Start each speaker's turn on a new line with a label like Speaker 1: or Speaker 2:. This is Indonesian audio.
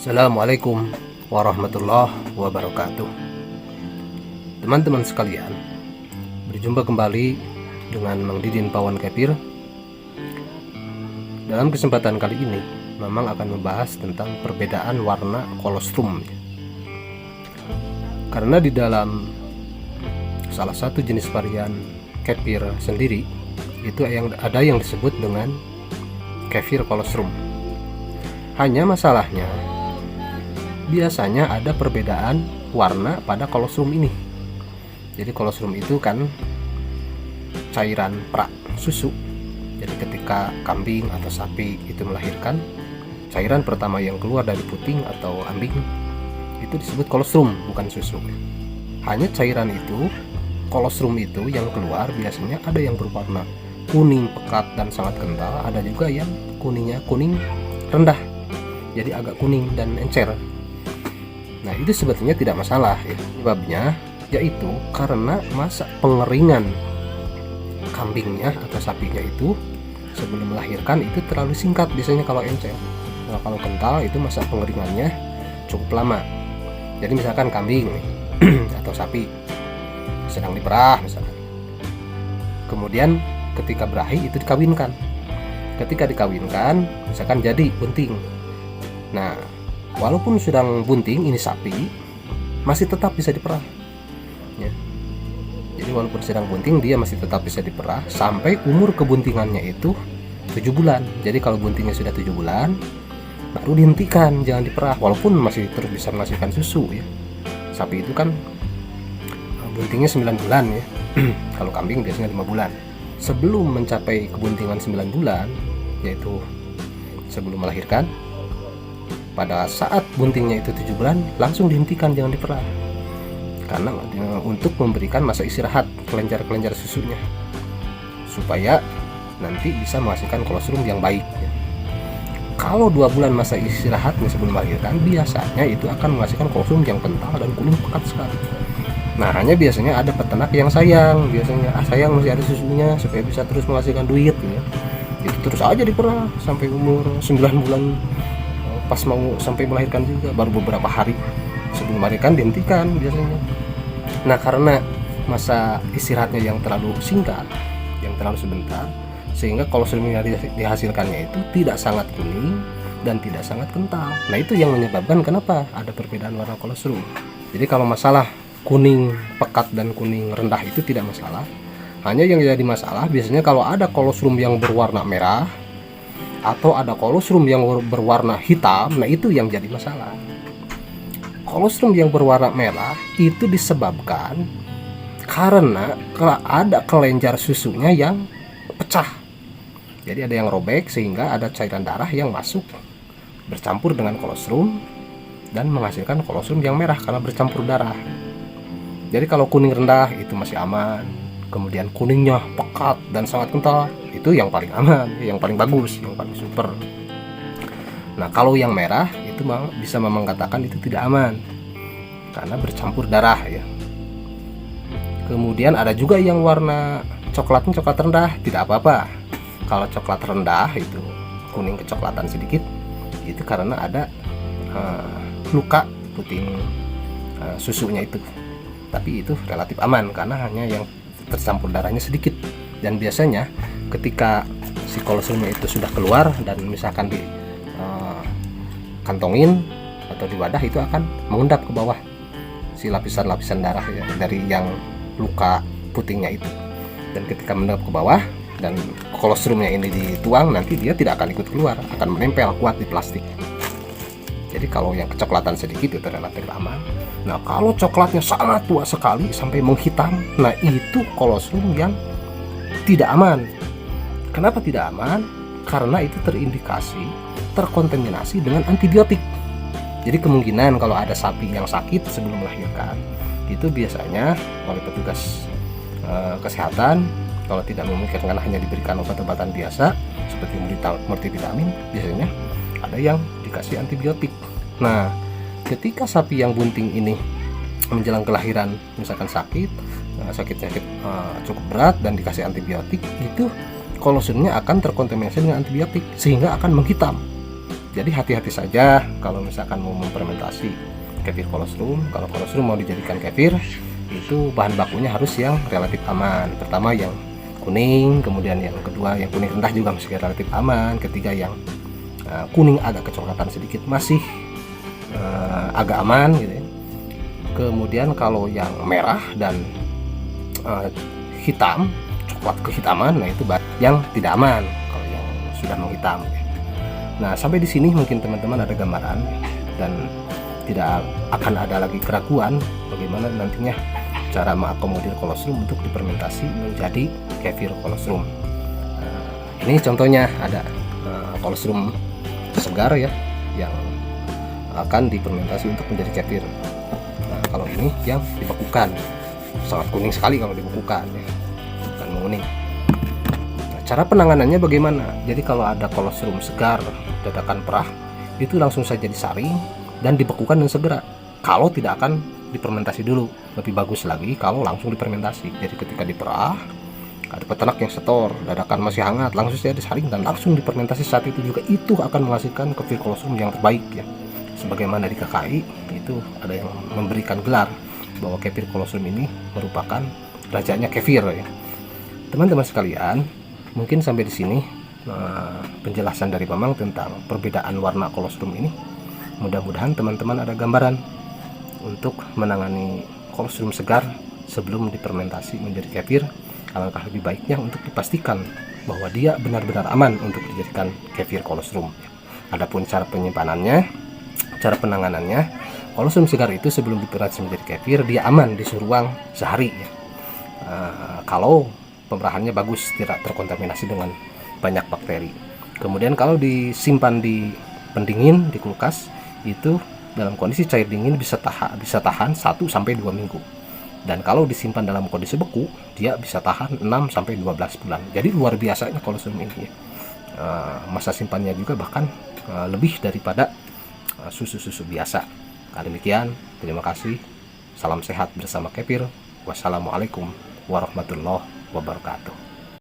Speaker 1: Assalamualaikum warahmatullahi wabarakatuh. Teman-teman sekalian, berjumpa kembali dengan Mang Didin Pawan Kefir. Dalam kesempatan kali ini, Mamang akan membahas tentang perbedaan warna kolostrum. Karena di dalam salah satu jenis varian kefir sendiri, itu ada yang disebut dengan kefir kolostrum. Hanya masalahnya, biasanya ada perbedaan warna pada kolostrum ini. Jadi kolostrum itu kan cairan perak susu. Jadi ketika kambing atau sapi itu melahirkan, cairan pertama yang keluar dari puting atau ambing itu disebut kolostrum, bukan susu. Hanya cairan itu, kolostrum itu yang keluar biasanya ada yang berwarna kuning pekat dan sangat kental, ada juga yang kuningnya kuning rendah, jadi agak kuning dan encer. Nah, itu sebetulnya tidak masalah ya. Sebabnya yaitu karena masa pengeringan kambingnya atau sapinya itu sebelum melahirkan itu terlalu singkat biasanya kalau encer. Nah, kalau kental itu masa pengeringannya cukup lama. Jadi misalkan kambing atau sapi sedang diperah misalkan. Kemudian ketika berahi itu dikawinkan. Ketika dikawinkan misalkan jadi bunting. Nah, walaupun sedang bunting ini sapi masih tetap bisa diperah ya. Jadi walaupun sedang bunting dia masih tetap bisa diperah sampai umur kebuntingannya itu 7 bulan. Jadi kalau buntingnya sudah 7 bulan baru dihentikan, jangan diperah, walaupun masih terus bisa menghasilkan susu ya. Sapi itu kan buntingnya 9 bulan ya. Kalau kambing biasanya 5 bulan. Sebelum mencapai kebuntingan 9 bulan, yaitu sebelum melahirkan, pada saat buntingnya itu 7 bulan langsung dihentikan, jangan diperah, karena untuk memberikan masa istirahat kelenjar-kelenjar susunya supaya nanti bisa menghasilkan kolostrum yang baik ya. Kalau 2 bulan masa istirahatnya sebelum melahirkan, biasanya itu akan menghasilkan kolostrum yang kental dan kuning pekat sekali. Nah, hanya biasanya ada peternak yang sayang, biasanya sayang masih ada susunya supaya bisa terus menghasilkan duit ya. Itu terus aja diperah sampai umur 9 bulan. Pas mau sampai melahirkan juga baru beberapa hari sebelum melahirkan dihentikan biasanya. Nah, karena masa istirahatnya yang terlalu singkat, yang terlalu sebentar, sehingga kolostrum yang dihasilkannya itu tidak sangat kuning dan tidak sangat kental. Nah, itu yang menyebabkan kenapa ada perbedaan warna kolostrum. Jadi kalau masalah kuning pekat dan kuning rendah itu tidak masalah. Hanya yang jadi masalah biasanya kalau ada kolostrum yang berwarna merah atau ada kolostrum yang berwarna hitam, nah itu yang jadi masalah. Kolostrum yang berwarna merah itu disebabkan karena ada kelenjar susunya yang pecah. Jadi ada yang robek sehingga ada cairan darah yang masuk bercampur dengan kolostrum dan menghasilkan kolostrum yang merah karena bercampur darah. Jadi kalau kuning rendah itu masih aman, kemudian kuningnya pekat dan sangat kental, itu yang paling aman, yang paling bagus, yang paling super. Nah, kalau yang merah itu bisa memang katakan itu tidak aman karena bercampur darah ya. Kemudian ada juga yang warna coklat rendah, tidak apa-apa. Kalau coklat rendah itu kuning kecoklatan sedikit, itu karena ada luka puting susunya itu. Tapi itu relatif aman karena hanya yang tercampur darahnya sedikit. Dan biasanya ketika si kolostrumnya itu sudah keluar dan misalkan di kantongin atau di wadah, itu akan mengendap ke bawah si lapisan-lapisan darah ya, dari yang luka putingnya itu. Dan ketika mengendap ke bawah dan kolostrumnya ini dituang, nanti dia tidak akan ikut keluar, akan menempel kuat di plastik. Jadi kalau yang kecoklatan sedikit itu relatif aman. Nah, kalau coklatnya sangat tua sekali sampai menghitam, nah itu kolostrum yang tidak aman. Kenapa tidak aman? Karena itu terindikasi terkontaminasi dengan antibiotik. Jadi kemungkinan kalau ada sapi yang sakit sebelum melahirkan, itu biasanya oleh petugas kesehatan, kalau tidak memungkinkan hanya diberikan obat-obatan biasa seperti multivitamin, biasanya ada yang dikasih antibiotik. Nah, ketika sapi yang bunting ini menjelang kelahiran misalkan sakitnya cukup berat dan dikasih antibiotik, itu kolostrumnya akan terkontaminasi dengan antibiotik sehingga akan menghitam. Jadi hati-hati saja kalau misalkan mau memfermentasi kefir kolostrum. Kalau kolostrum mau dijadikan kefir, itu bahan bakunya harus yang relatif aman. Pertama yang kuning, kemudian yang kedua yang kuning rendah juga masih relatif aman, ketiga yang kuning agak kecoklatan sedikit masih agak aman gitu ya. Kemudian kalau yang merah dan hitam, coklat kehitaman, nah itu yang tidak aman kalau yang sudah menghitam. Nah, sampai di sini mungkin teman-teman ada gambaran dan tidak akan ada lagi keraguan bagaimana nantinya cara mengakomodir kolostrum untuk difermentasi menjadi kefir kolostrum. Ini contohnya ada kolostrum segar ya yang akan difermentasi untuk menjadi kefir. Nah, kalau ini yang dibekukan, sangat kuning sekali kalau dibekukan ya, bukan menguning. Nah, cara penanganannya bagaimana? Jadi kalau ada kolostrum segar dadakan perah, itu langsung saja disaring dan dibekukan dan segera. Kalau tidak akan difermentasi dulu, lebih bagus lagi kalau langsung difermentasi. Jadi ketika diperah, ada peternak yang setor dadakan masih hangat, langsung saja disaring dan langsung difermentasi saat itu juga, itu akan menghasilkan kefir kolostrum yang terbaik ya. Sebagaimana di KKI itu ada yang memberikan gelar bahwa kefir kolostrum ini merupakan rajanya kefir ya. Teman-teman sekalian, mungkin sampai di sini penjelasan dari Mamang tentang perbedaan warna kolostrum ini. Mudah-mudahan teman-teman ada gambaran untuk menangani kolostrum segar sebelum difermentasi menjadi kefir. Alangkah lebih baiknya untuk dipastikan bahwa dia benar-benar aman untuk dijadikan kefir kolostrum. Adapun cara penyimpanannya, cara penanganannya, kolostrum segar itu sebelum difermentasi menjadi kefir dia aman di suhu ruang sehari ya. Kalau pemerahannya bagus, tidak terkontaminasi dengan banyak bakteri. Kemudian kalau disimpan di pendingin di kulkas, itu dalam kondisi cair dingin bisa tahan 1 sampai 2 minggu. Dan kalau disimpan dalam kondisi beku, dia bisa tahan 6 sampai 12 bulan. Jadi luar biasanya kolostrum ini ya. Masa simpannya juga bahkan lebih daripada susu-susu biasa. Demikian, terima kasih. Salam sehat bersama Kefir. Wassalamualaikum warahmatullahi wabarakatuh.